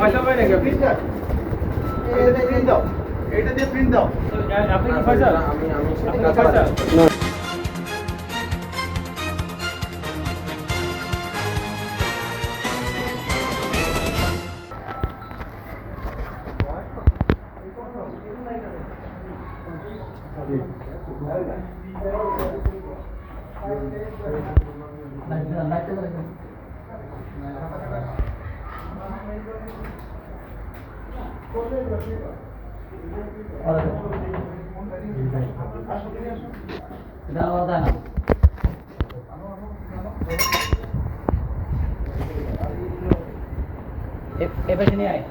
পয়সা পাই নাকি আপনি? এটা দিয়ে প্রিন্ট দাও। আপনি কি পয়সা? আমি আপনি কি পয়সা? এ পাশে নিয়ে আয়।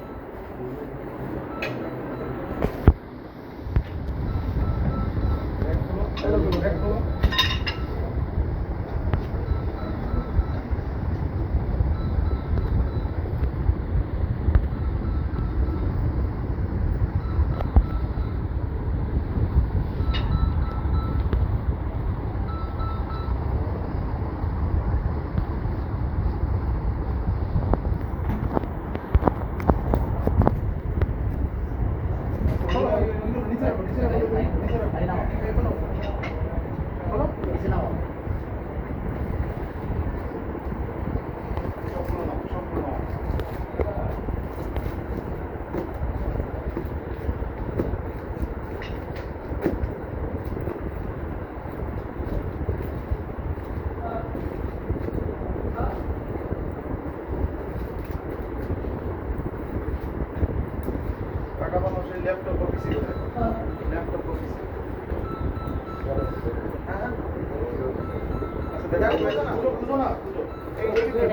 টাকা পাবো সেই ল্যাপটপ অফিসে ল্যাপটপ অফিসে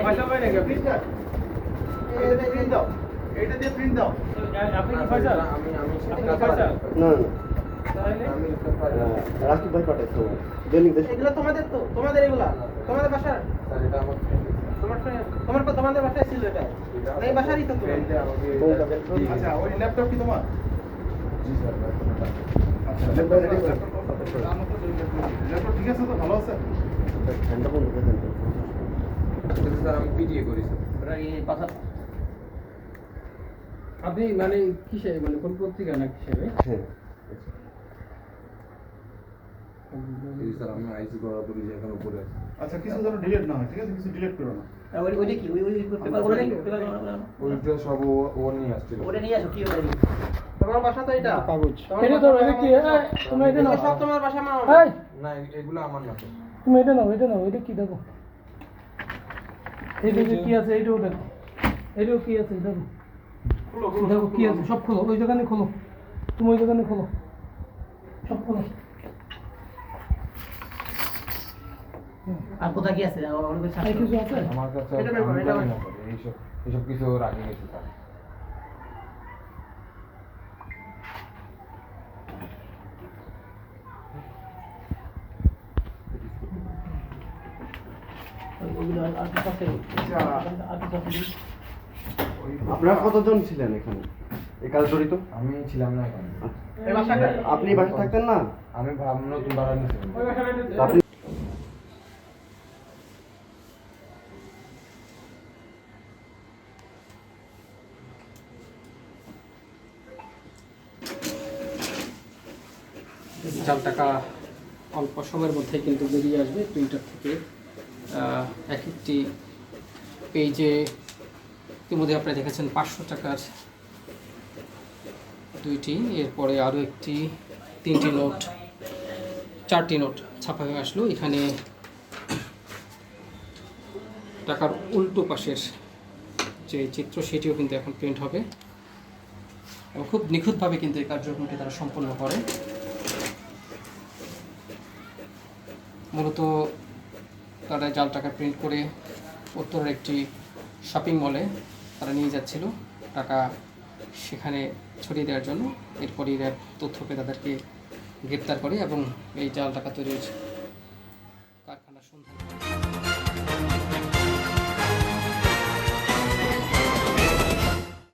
পয়সা পাই নাকি আপনি? প্রিন্ট দাও। এটা দিয়ে প্রিন্ট দাও। আপনি কি পয়সা? আমি আপনি কি পয়সা? না তাহলে রাকিব ভাই পাঠাইছো দৈনিক দেশ এগুলো তোমাদের তো, তোমাদের এগুলা তোমাদের বাসার, তোমাদের বাসায় ছিল এটা, এই বাসারই তো তোমার। আচ্ছা ওই ল্যাপটপ কি তোমার? জি স্যার আচ্ছা ল্যাপটপ ঠিক আছে তো, ভালো আছে? ঠান্ডা বন্ধ করে দেন স্যার আমি পিটিএ করি ওরা এই পাশা আপনি মানে কিসে, মানে কোন পত্রিকা না কিসে ভাই? হ্যাঁ স্যার আমি আইসি করার পরে যে এখন উপরে আছে। আচ্ছা কিছু যেন ডিলিট না হয়, ঠিক আছে? কিছু ডিলিট করো না। ওইটা কি ওই পেপারগুলো নেই, পেপারগুলো ওইটা সব ও নিয়ে আসছিল। ওটা নিয়ে আসো। কি ওটা তোমার বাসা তো এটা কাগজ তোমার এটা বাসা তো তো এটা কি আমার তুমি এটা নাও, সব তোমার বাসা মা। এই না এগুলো আমার না তো। তুমি এটা নাও, এটা নাও, এটা কি দেখো, এটা যে কি আছে এইটাও দেখো, এটাও কি আছে দেখো, দেখো কি আছে সব খোলো, ওই দোকানে খোলো, তুমি ওই দোকানে খোলো, সব খোলো। আর কোথায় কি আছে অনেক আর কিছু আছে? আমার কাছে এটা বের করো, এটা বের করো। এইসব কিছু রাখি গেছে স্যার। ওইগুলো আর কি আছে? আর কি আছে? আপনারা কতজন ছিলেন এখানে এই কাজ জড়িত? আমি ছিলাম না এখানে। এই বাসাটা আপনি বাসা থাকতেন না? আমি নতুন ভাড়া নিয়েছি। আপনি জাল টাকা অল্প সময়ের মধ্যে কিন্তু বেরিয়ে আসবে প্রিন্টার থেকে। এক একটি পেজে ইতিমধ্যে আপনারা দেখেছেন 500 টাকার দুইটি, এরপরে আরও একটি 3টি নোট 4টি নোট ছাপা হয়ে আসলো। এখানে টাকার উল্টো পাশের যে চিত্র সেটিও কিন্তু এখন প্রিন্ট হবে এবং খুব নিখুঁতভাবে কিন্তু এই কার্যক্রমটি তারা সম্পন্ন করে। মূলত তারা জাল টাকা প্রিন্ট করে উত্তরের একটি শপিং মলে তারা নিয়ে যাচ্ছিল টাকা সেখানে ছড়িয়ে দেওয়ার জন্য। এরপরই র্যাব তথ্য পেয়ে তাদেরকে গ্রেপ্তার করে এবং এই জাল টাকা তৈরির কারখানার সন্ধান করে।